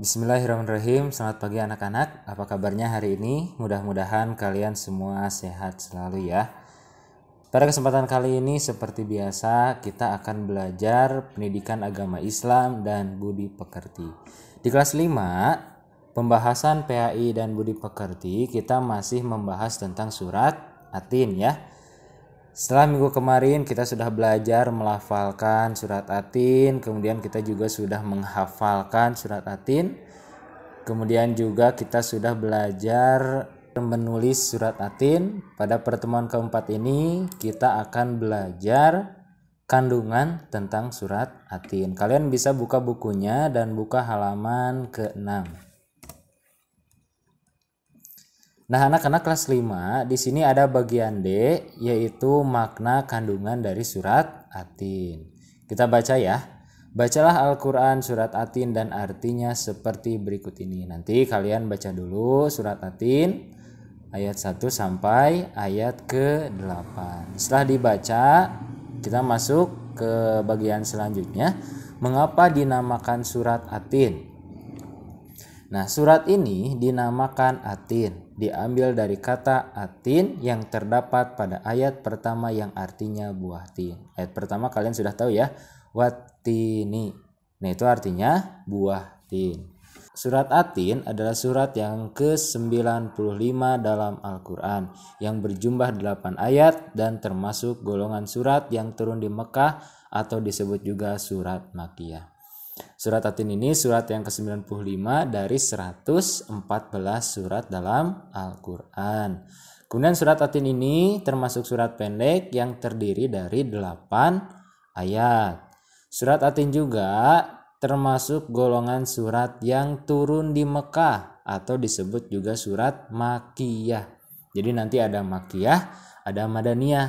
Bismillahirrahmanirrahim. Selamat pagi anak-anak. Apa kabarnya hari ini? Mudah-mudahan kalian semua sehat selalu ya. Pada kesempatan kali ini seperti biasa kita akan belajar pendidikan agama Islam dan budi pekerti. Di kelas 5, pembahasan PAI dan budi pekerti, kita masih membahas tentang surat Atin ya. Setelah minggu kemarin kita sudah belajar melafalkan surat Atin, kemudian kita juga sudah menghafalkan surat Atin. Kemudian juga kita sudah belajar menulis surat Atin. Pada pertemuan keempat ini kita akan belajar kandungan tentang surat Atin. Kalian bisa buka bukunya dan buka halaman ke-6. Nah, anak-anak kelas 5, di sini ada bagian D, yaitu makna kandungan dari surat Atin. Kita baca ya. Bacalah Al-Quran surat Atin dan artinya seperti berikut ini. Nanti kalian baca dulu surat Atin ayat 1 sampai ayat ke-8. Setelah dibaca, kita masuk ke bagian selanjutnya. Mengapa dinamakan surat Atin? Nah, surat ini dinamakan Atin, diambil dari kata atin yang terdapat pada ayat pertama yang artinya buah tin. Ayat pertama kalian sudah tahu ya, wattini. Nah, itu artinya buah tin. Surat Atin adalah surat yang ke-95 dalam Al-Quran yang berjumlah 8 ayat dan termasuk golongan surat yang turun di Mekah atau disebut juga surat Makkiyah. Surat Atin ini surat yang ke-95 dari 114 surat dalam Al-Quran. Kemudian surat Atin ini termasuk surat pendek yang terdiri dari 8 ayat. Surat Atin juga termasuk golongan surat yang turun di Mekah atau disebut juga surat Makkiyah. Jadi nanti ada Makkiyah, ada Madaniyah.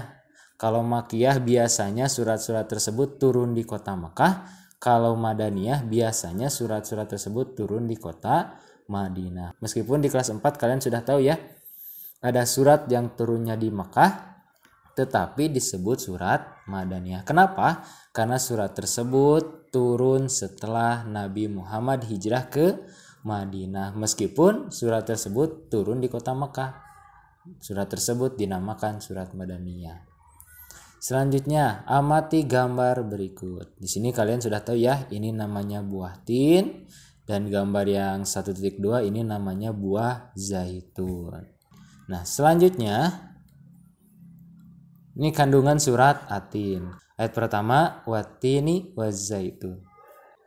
Kalau Makkiyah biasanya surat-surat tersebut turun di kota Mekah. Kalau Madaniyah biasanya surat-surat tersebut turun di kota Madinah. Meskipun di kelas 4 kalian sudah tahu ya, ada surat yang turunnya di Mekah tetapi disebut surat Madaniyah. Kenapa? Karena surat tersebut turun setelah Nabi Muhammad hijrah ke Madinah. Meskipun surat tersebut turun di kota Mekah, surat tersebut dinamakan surat Madaniyah. Selanjutnya, amati gambar berikut. Di sini kalian sudah tahu ya, ini namanya buah tin, dan gambar yang 1.2 ini namanya buah zaitun. Nah, selanjutnya ini kandungan surat Atin. Ayat pertama, wattini wazaitun.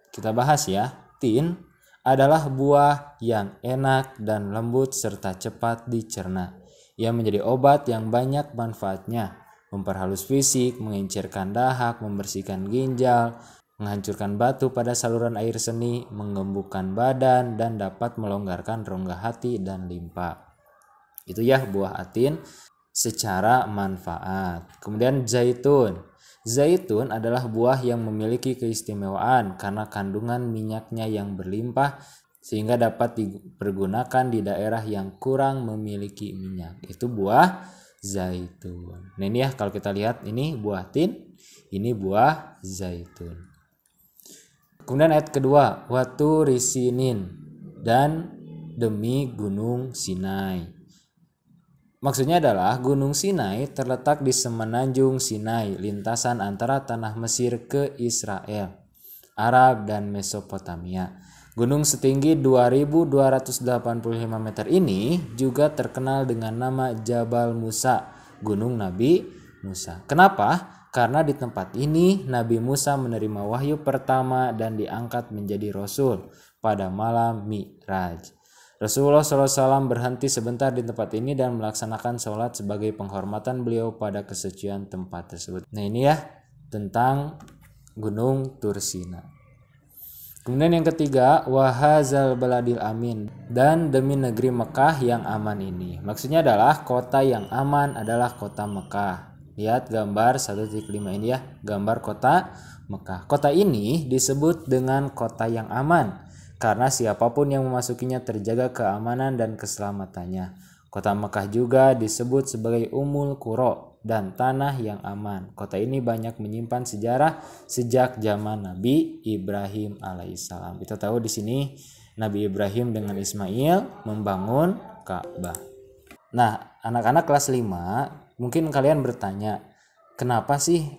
Kita bahas ya. Tin adalah buah yang enak dan lembut serta cepat dicerna. Ia menjadi obat yang banyak manfaatnya. Memperhalus fisik, mengencirkan dahak, membersihkan ginjal, menghancurkan batu pada saluran air seni, menggembungkan badan, dan dapat melonggarkan rongga hati dan limpa. Itu ya buah Atin secara manfaat. Kemudian zaitun. Zaitun adalah buah yang memiliki keistimewaan karena kandungan minyaknya yang berlimpah sehingga dapat dipergunakan di daerah yang kurang memiliki minyak. Itu buah zaitun. Nah, ini ya kalau kita lihat ini buah tin, ini buah zaitun. Kemudian ayat kedua, watu risinin dan demi gunung Sinai. Maksudnya adalah gunung Sinai terletak di semenanjung Sinai, lintasan antara tanah Mesir ke Israel, Arab dan Mesopotamia. Gunung setinggi 2.285 meter ini juga terkenal dengan nama Jabal Musa, Gunung Nabi Musa. Kenapa? Karena di tempat ini Nabi Musa menerima wahyu pertama dan diangkat menjadi Rasul pada malam Mi'raj. Rasulullah SAW berhenti sebentar di tempat ini dan melaksanakan sholat sebagai penghormatan beliau pada kesucian tempat tersebut. Nah, ini ya tentang Gunung Tursina. Kemudian yang ketiga, wahazal baladil amin, dan demi negeri Mekah yang aman ini. Maksudnya adalah kota yang aman adalah kota Mekah. Lihat gambar 1.5 ini ya, gambar kota Mekah. Kota ini disebut dengan kota yang aman karena siapapun yang memasukinya terjaga keamanan dan keselamatannya. Kota Mekah juga disebut sebagai Ummul Qura dan tanah yang aman. Kota ini banyak menyimpan sejarah sejak zaman Nabi Ibrahim alaihissalam. Kita tahu di sini Nabi Ibrahim dengan Ismail membangun Ka'bah. Nah, anak-anak kelas 5, mungkin kalian bertanya, kenapa sih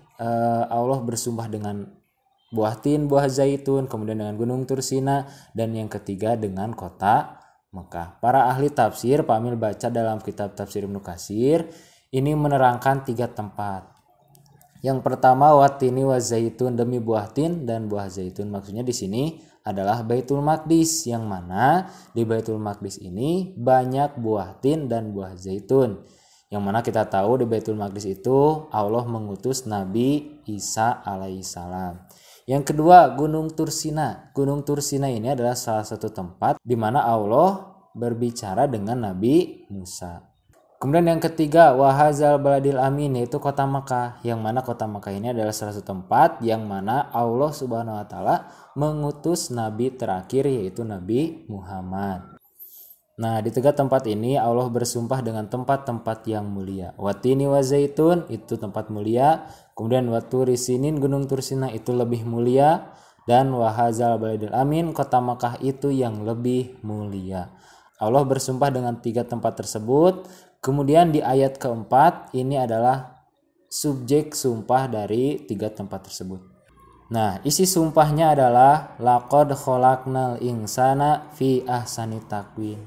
Allah bersumpah dengan buah tin, buah zaitun, kemudian dengan gunung Tursina, dan yang ketiga dengan kota Mekah. Para ahli tafsir, Pak Amil baca dalam kitab Tafsir Ibnu Katsir, ini menerangkan 3 tempat. Yang pertama, watini wa zaitun, demi buah tin dan buah zaitun. Maksudnya di sini adalah Baitul Maqdis, yang mana di Baitul Maqdis ini banyak buah tin dan buah zaitun. Yang mana kita tahu di Baitul Maqdis itu Allah mengutus Nabi Isa alaihissalam. Yang kedua, Gunung Tursina. Gunung Tursina ini adalah salah satu tempat di mana Allah berbicara dengan Nabi Musa. Kemudian yang ketiga, wahazal baladil amin, yaitu kota Makkah. Yang mana kota Makkah ini adalah salah satu tempat yang mana Allah Subhanahu wa taala mengutus nabi terakhir, yaitu Nabi Muhammad. Nah, di 3 tempat ini Allah bersumpah dengan tempat-tempat yang mulia. Watini wa zaitun, itu tempat mulia. Kemudian waturi sinin, gunung Tursina, itu lebih mulia. Dan wahazal baladil amin, kota Makkah, itu yang lebih mulia. Allah bersumpah dengan 3 tempat tersebut. Kemudian di ayat keempat, ini adalah subjek sumpah dari 3 tempat tersebut. Nah, isi sumpahnya adalah laqad khalaqnal insana fi ahsani taqwim.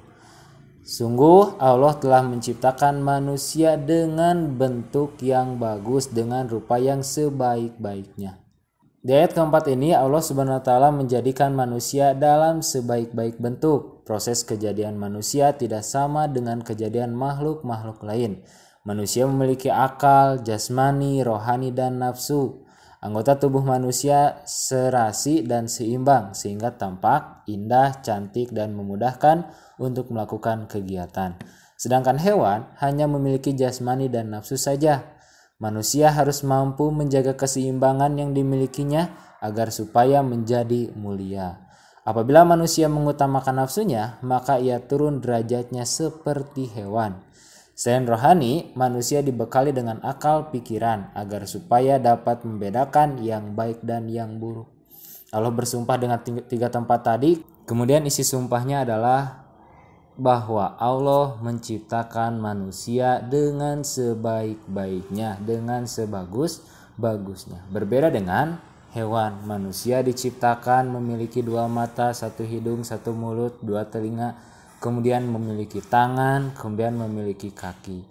Sungguh Allah telah menciptakan manusia dengan bentuk yang bagus, dengan rupa yang sebaik-baiknya. Di ayat keempat ini Allah Subhanahu wa taala menjadikan manusia dalam sebaik-baik bentuk. Proses kejadian manusia tidak sama dengan kejadian makhluk-makhluk lain. Manusia memiliki akal, jasmani, rohani, dan nafsu. Anggota tubuh manusia serasi dan seimbang sehingga tampak indah, cantik, dan memudahkan untuk melakukan kegiatan. Sedangkan hewan hanya memiliki jasmani dan nafsu saja. Manusia harus mampu menjaga keseimbangan yang dimilikinya agar supaya menjadi mulia. Apabila manusia mengutamakan nafsunya, maka ia turun derajatnya seperti hewan. Selain rohani, manusia dibekali dengan akal pikiran agar supaya dapat membedakan yang baik dan yang buruk. Allah bersumpah dengan 3 tempat tadi. Kemudian isi sumpahnya adalah bahwa Allah menciptakan manusia dengan sebaik-baiknya, dengan sebagus-bagusnya. Berbeda dengan hewan, manusia diciptakan memiliki 2 mata, 1 hidung, 1 mulut, 2 telinga, kemudian memiliki tangan, kemudian memiliki kaki.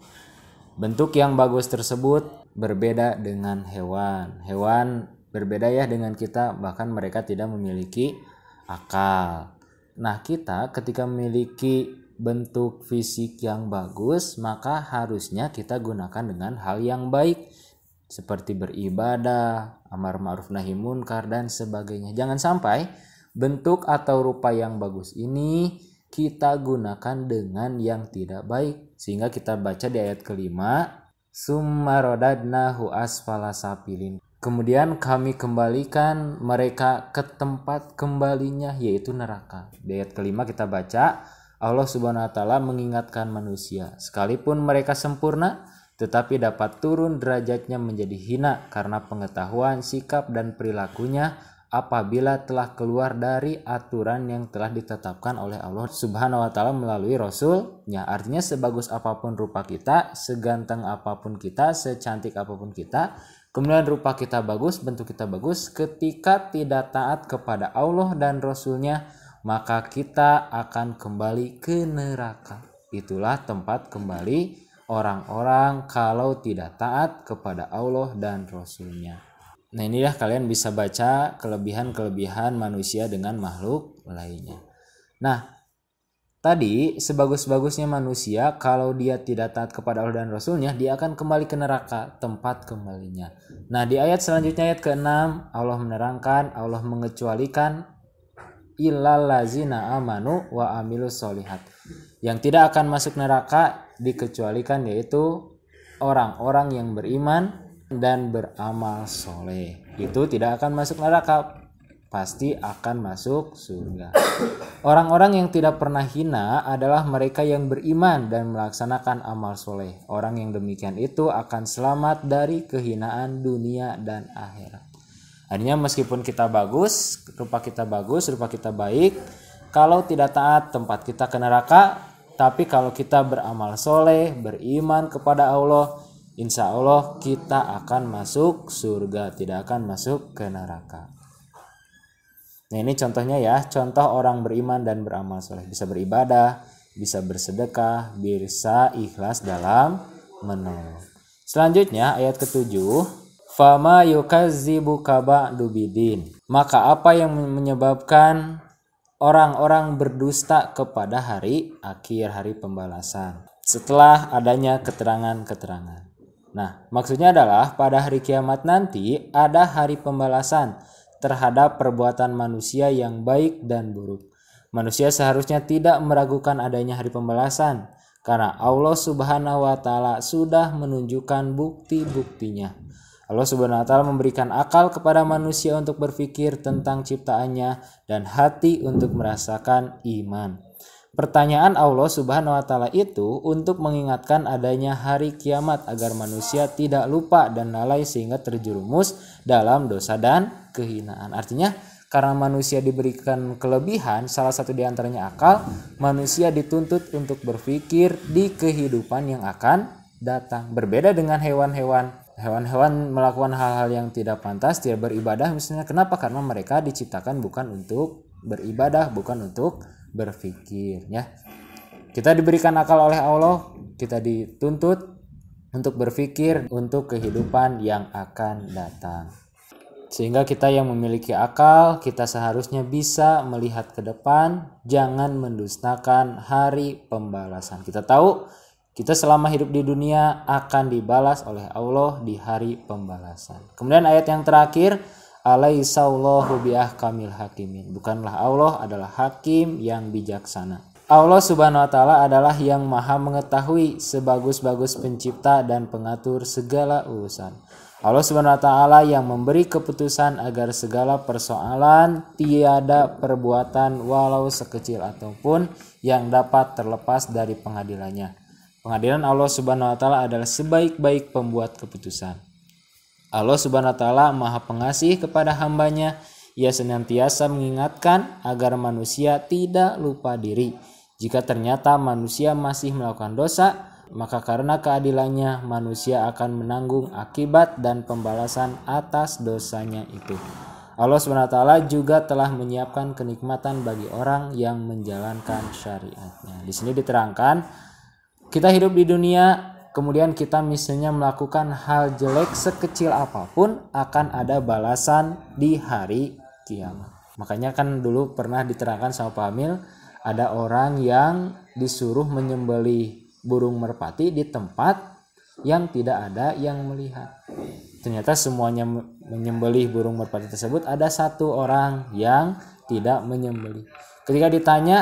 Bentuk yang bagus tersebut berbeda dengan hewan. Hewan berbeda ya dengan kita, bahkan mereka tidak memiliki akal. Nah, kita ketika memiliki bentuk fisik yang bagus, maka harusnya kita gunakan dengan hal yang baik, seperti beribadah, amar ma'ruf nahi munkar, dan sebagainya. Jangan sampai bentuk atau rupa yang bagus ini kita gunakan dengan yang tidak baik. Sehingga kita baca di ayat kelima, summa radadnahu asfala safilin. Kemudian kami kembalikan mereka ke tempat kembalinya, yaitu neraka. Di ayat kelima kita baca, Allah Subhanahu wa taala mengingatkan manusia, sekalipun mereka sempurna, tetapi dapat turun derajatnya menjadi hina karena pengetahuan, sikap, dan perilakunya apabila telah keluar dari aturan yang telah ditetapkan oleh Allah Subhanahu wa taala melalui Rasul-Nya. Artinya sebagus apapun rupa kita, seganteng apapun kita, secantik apapun kita, kemudian rupa kita bagus, bentuk kita bagus, ketika tidak taat kepada Allah dan Rasul-Nya, maka kita akan kembali ke neraka. Itulah tempat kembali orang-orang kalau tidak taat kepada Allah dan Rasul-Nya. Nah, inilah kalian bisa baca kelebihan-kelebihan manusia dengan makhluk lainnya. Nah, tadi sebagus-bagusnya manusia kalau dia tidak taat kepada Allah dan Rasul-Nya, dia akan kembali ke neraka, tempat kembalinya. Nah, di ayat selanjutnya, ayat ke-6, Allah menerangkan, Allah mengecualikan illal ladzina amanu wa amilus solihat. Yang tidak akan masuk neraka dikecualikan yaitu orang-orang yang beriman dan beramal soleh. Itu tidak akan masuk neraka, pasti akan masuk surga. Orang-orang yang tidak pernah hina adalah mereka yang beriman dan melaksanakan amal soleh. Orang yang demikian itu akan selamat dari kehinaan dunia dan akhirat. Artinya meskipun kita bagus, rupa kita baik, kalau tidak taat tempat kita ke neraka, tapi kalau kita beramal soleh, beriman kepada Allah, insya Allah kita akan masuk surga, tidak akan masuk ke neraka. Nah ini contohnya ya, contoh orang beriman dan beramal soleh, bisa beribadah, bisa bersedekah, bisa ikhlas dalam menolong. Selanjutnya ayat ke-7, fama yukazzibuka ba'du bidin. Maka apa yang menyebabkan orang-orang berdusta kepada hari akhir, hari pembalasan, setelah adanya keterangan-keterangan. Nah, maksudnya adalah pada hari kiamat nanti ada hari pembalasan terhadap perbuatan manusia yang baik dan buruk. Manusia seharusnya tidak meragukan adanya hari pembalasan karena Allah Subhanahu wa taala sudah menunjukkan bukti-buktinya. Allah Subhanahu wa taala memberikan akal kepada manusia untuk berpikir tentang ciptaannya dan hati untuk merasakan iman. Pertanyaan Allah Subhanahu wa taala itu untuk mengingatkan adanya hari kiamat agar manusia tidak lupa dan lalai sehingga terjerumus dalam dosa dan kehinaan. Artinya karena manusia diberikan kelebihan, salah satu diantaranya akal, manusia dituntut untuk berpikir di kehidupan yang akan datang. Berbeda dengan hewan-hewan. Hewan-hewan melakukan hal-hal yang tidak pantas, tidak beribadah misalnya. Kenapa? Karena mereka diciptakan bukan untuk beribadah, bukan untuk berpikir ya. Kita diberikan akal oleh Allah, kita dituntut untuk berpikir untuk kehidupan yang akan datang. Sehingga kita yang memiliki akal, kita seharusnya bisa melihat ke depan, jangan mendustakan hari pembalasan. Kita tahu kita selama hidup di dunia akan dibalas oleh Allah di hari pembalasan. Kemudian ayat yang terakhir, alaihissallahu biahkamil hakimin. Bukanlah Allah adalah hakim yang bijaksana. Allah Subhanahu wa taala adalah yang maha mengetahui, sebagus-bagus pencipta dan pengatur segala urusan. Allah Subhanahu wa taala yang memberi keputusan agar segala persoalan tiada perbuatan walau sekecil ataupun yang dapat terlepas dari pengadilannya. Pengadilan Allah Subhanahu wa taala adalah sebaik-baik pembuat keputusan. Allah Subhanahu wa taala Maha Pengasih kepada hambanya. Ia senantiasa mengingatkan agar manusia tidak lupa diri. Jika ternyata manusia masih melakukan dosa, maka karena keadilannya manusia akan menanggung akibat dan pembalasan atas dosanya itu. Allah Subhanahu wa taala juga telah menyiapkan kenikmatan bagi orang yang menjalankan syariatnya. Di sini diterangkan kita hidup di dunia, kemudian kita misalnya melakukan hal jelek sekecil apapun, akan ada balasan di hari kiamat. Makanya kan dulu pernah diterangkan sama Pak Amil, ada orang yang disuruh menyembelih burung merpati di tempat yang tidak ada yang melihat. Ternyata semuanya menyembelih burung merpati tersebut, ada satu orang yang tidak menyembelih. Ketika ditanya,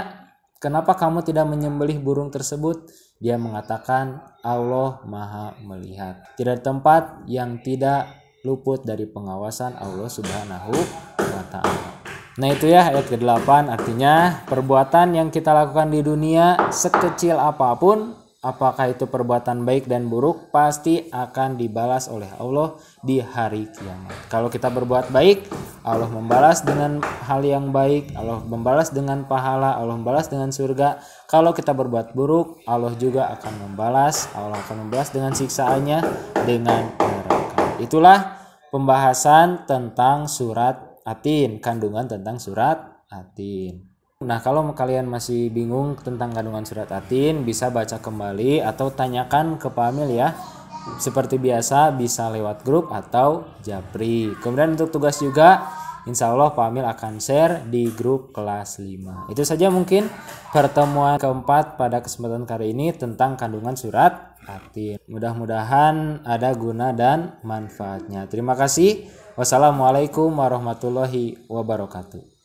kenapa kamu tidak menyembelih burung tersebut? Dia mengatakan Allah Maha melihat. Tidak ada tempat yang tidak luput dari pengawasan Allah Subhanahu wa taala. Nah itu ya ayat ke-8, artinya perbuatan yang kita lakukan di dunia sekecil apapun, apakah itu perbuatan baik dan buruk, pasti akan dibalas oleh Allah di hari kiamat. Kalau kita berbuat baik, Allah membalas dengan hal yang baik, Allah membalas dengan pahala, Allah membalas dengan surga. Kalau kita berbuat buruk, Allah juga akan membalas, Allah akan membalas dengan siksaannya dengan neraka. Itulah pembahasan tentang surat Atin, kandungan tentang surat Atin. Nah, kalau kalian masih bingung tentang kandungan surat Atin, bisa baca kembali atau tanyakan ke Pak Amil ya. Seperti biasa bisa lewat grup atau Japri. Kemudian untuk tugas juga, insya Allah Pak Amil akan share di grup kelas 5. Itu saja mungkin pertemuan keempat pada kesempatan kali ini tentang kandungan surat Atin. Mudah-mudahan ada guna dan manfaatnya. Terima kasih. Wassalamualaikum warahmatullahi wabarakatuh.